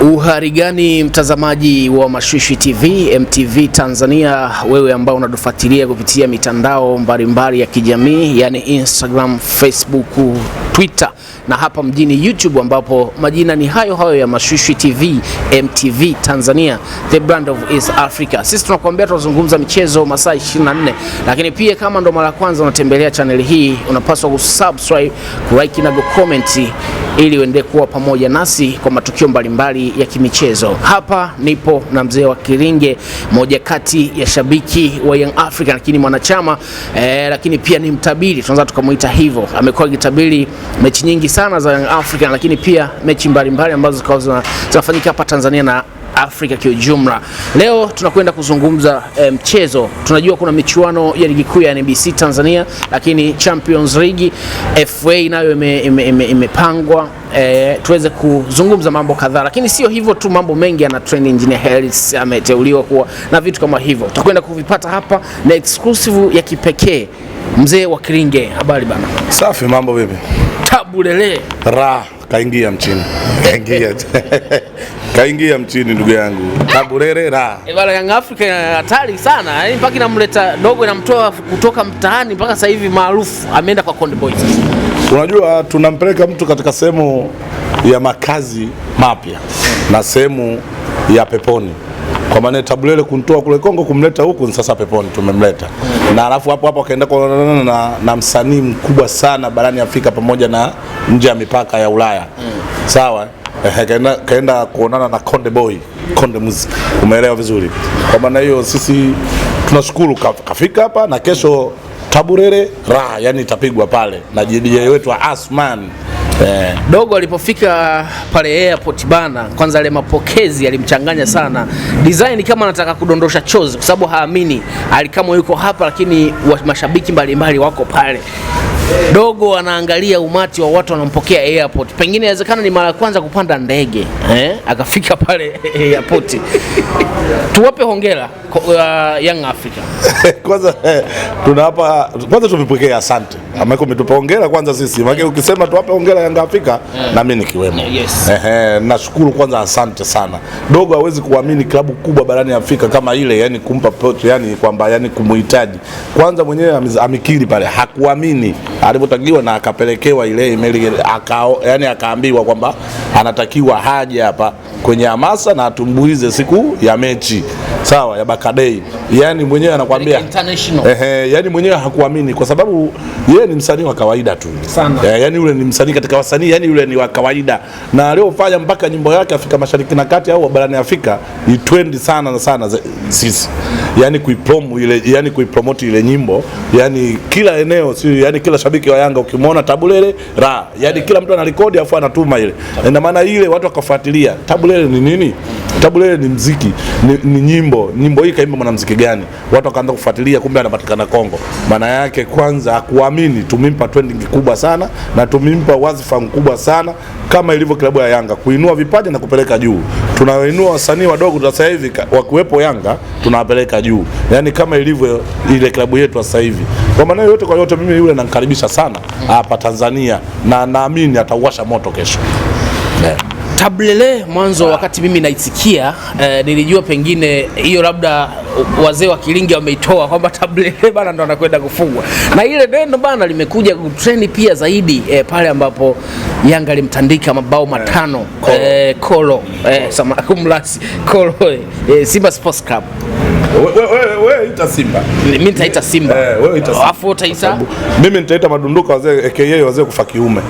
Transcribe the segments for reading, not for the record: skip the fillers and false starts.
Uhari gani mtazamaji wa Masharti TV, MTV Tanzania, wewe ambao unatufuatilia kupitia mitandao mbalimbali ya kijamii, yani Instagram, Facebook, Twitter na hapa mjini YouTube ambapo majina ni hayo ya Masharti TV, MTV Tanzania, the brand of East Africa. Sisi tunakuambia tunazungumza michezo masaa 24, lakini pia kama ndo mara kwanza unatembelea channel hii, unapaswa kusubscribe, kulike na comment ili uende kuwa pamoja nasi kwa matukio mbalimbali ya kimichezo. Hapa nipo na mzee wa Kilinge, moja kati ya shabiki wa Young Africa, lakini mwanachama lakini pia ni mtabiri, tunaweza tukamuita hivyo. Amekuwa akitabiri mechi nyingi sana za Young Africa, lakini pia mechi mbalimbali ambazo zinafanyika hapa Tanzania na Afrika kwa ujumla. Leo tunakwenda kuzungumza mchezo. Tunajua kuna michuano ya ligi kuu ya NBC Tanzania, lakini Champions League, FA nayo imepangwa. Tuweze kuzungumza mambo kadhaa, lakini sio hivyo tu, mambo mengi yana trend. Engineer Harris ameteuliwa kuwa na vitu kama hivyo, tutakwenda kuvipata hapa na exclusive ya kipekee. Mzee wa Kilinge, habari bana? Safi, mambo vipi? Tabulele ra kaingia mchini. Kaingia mchini ndugu yangu. Tabulele ra. Bwana, Young Africa hatari sana. Yaani mpaka inamleta dogo, inamtoa kutoka mtaani mpaka sasa hivi maarufu ameenda kwa Konde Boys. Unajua tunampeleka mtu katika sehemu ya makazi mapya na sehemu ya peponi. Kwa maana Tabulele kunitoa kule Kongo kumleta huku, sasa peponi tumemleta. Na alafu hapo akaenda na msanii mkubwa sana barani Afrika pamoja na nje ya mipaka ya Ulaya. Sawa? Kaenda kuonana na Konde Boy, Konde Mzee. Umeelewa vizuri? Kwa maana hiyo sisi tunashukuru kafika hapa, na kesho Tabulele ra, yani itapigwa pale na DJ wetu wa Asman. Dogo alipofika pale airport bana, kwanza ile mapokezi yalimchanganya sana. Design kama anataka kudondosha chozi kwa sababu haamini alikama yuko hapa, lakini mashabiki mbalimbali wako pale. Dogo anaangalia umati wa watu wanampokea airport. Pengine inawezekana ni mara ya kwanza kupanda ndege, akafika pale airport. Tuwape hongera Young Africa. Kwanza kwanza tumepokea asante. Ameko umetupa hongera kwanza sisi. Maana ukisema tuwape hongera Young Africa na mimi nikiwemo. Yes. Nashukuru kwanza, asante sana. Dogo hawezi kuamini klabu kubwa barani Afrika kama ile, yani kumpa pote, yani kwamba yani kumuhitaji. Kwanza mwenyewe amekiri pale, hakuamini alipotakiwa na akapelekewa ile email, yani akaambiwa kwamba anatakiwa haje hapa kwenye hamasa na atumbuize siku ya mechi, sawa, ya Bakadei. Yani mwenyewe anakuambia yani mwenyewe hakuamini kwa sababu yeye ni msanii wa kawaida tu sana. Yani yule ni msanii katika wasanii, yani yule ni wa kawaida, na aliofanya mpaka nyimbo yake Afrika Mashariki na Kati au barani Afrika ni trend sana sisi, yani kuipromote ile nyimbo, yani kila eneo, si yani kila shabiki wa Yanga ukimwona Tabulele ra, yani kila mtu anarekodi afu anatuma ile. Ina maana ile watu wakafuatilia Tabulele ni nini? Tabulele ni muziki, ni nyimbo hii kaimba mwanamuziki gani? Watu wakaanza kufuatilia, kumbe anapatikana Kongo. Maana yake kwanza hakuamini, tumimpa trending kubwa sana na tumimpa wazifa mkubwa sana, kama ilivyo klabu ya Yanga kuinua vipaji na kupeleka juu. Tunawainua wasanii wadogo sasa hivi wakiwepo Yanga tunawapeleka juu, yani kama ilivyo ile klabu yetu sasa hivi. Kwa maana yote kwa yote, mimi yule namkaribisha sana hapa Tanzania na naamini atauwasha moto kesho. Tabulele mwanzo wakati mimi naisikia nilijua pengine hiyo labda wazee wa Kilinge wameitoa kwamba Tabulele bana ndo anakwenda kufungwa, na ile neno bana limekuja kutrend pia zaidi pale ambapo Yanga limtandika mabao matano Kolo kumlasi Kolo Simba Sports Club. Wewe ita Simba, mimi nitaita Simba, wewe ita Simba. Afu utaita mimi nitaita madunduka wazee aka wazee kufa kiume.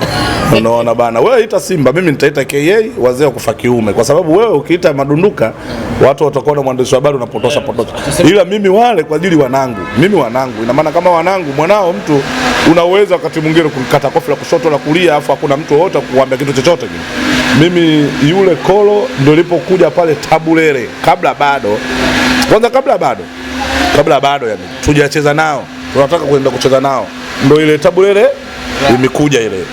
Unaona bana, wewe ita Simba, mimi nitaita aka wazee kufa kiume, kwa sababu wewe ukiita madunduka watu watakuwa na mwandishi wa habari unapotosha. Ila mimi wale kwa ajili mimi wanangu, ina maana kama wanangu, mwanao mtu unaweza wakati mwingine kukata kofi la kushoto la kulia afu hakuna mtu wote kuambia kitu chochote kile. Mimi yule Kolo ndio nilipokuja pale Tabulele kabla bado yani tujacheza nao, tunataka kwenda kucheza nao, ndio ile Tabulele imekuja ile.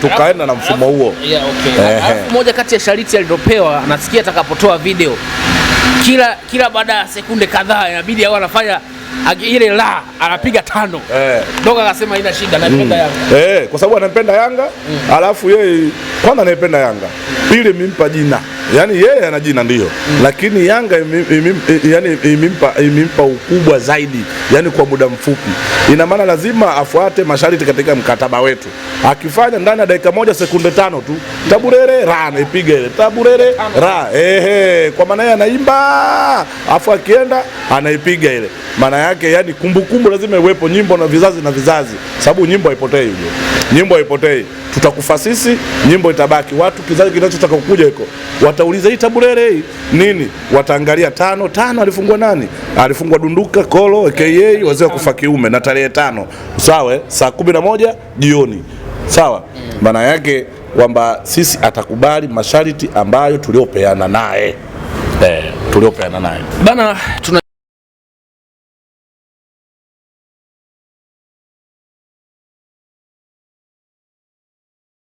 Tukaenda na mfumo huo. Moja kati ya sharti alilopewa, nasikia atakapotoa video kila baada ya sekunde kadhaa inabidi au anafanya ile la anapiga tano. Dogo akasema haina shida, anapenda Yanga. Kwa sababu anapenda Yanga, alafu yeye kwanza anapenda Yanga. Pili mimpa jina. yani yeye ana jina ndio, lakini Yanga imempa ukubwa zaidi, yani kwa muda mfupi. Ina maana lazima afuate masharti katika mkataba wetu. Akifanya ndani ya dakika 1 sekunde 5 tu, Tabulele ra anaipiga ile, Tabulele ra kwa maana yeye anaimba, afu akienda anaipiga ile. Maana yake yani kumbukumbu lazima iwepo, nyimbo na vizazi na vizazi, sababu nyimbo haipotei hiyo. Nyimbo haipotei. Tutakufa sisi, nyimbo itabaki. Watu kizazi kinachotaka kukuja huko watauliza hii Tabulele hii nini? Wataangalia 5 alifungwa nani? Alifungwa Dunduka Kolo aka wazee wa kufa kiume na tarehe 5. Sawa, saa 11 jioni. Sawa? Maana yake kwamba sisi atakubali masharti ambayo tuliopeana naye. Tuliopeana naye. Bana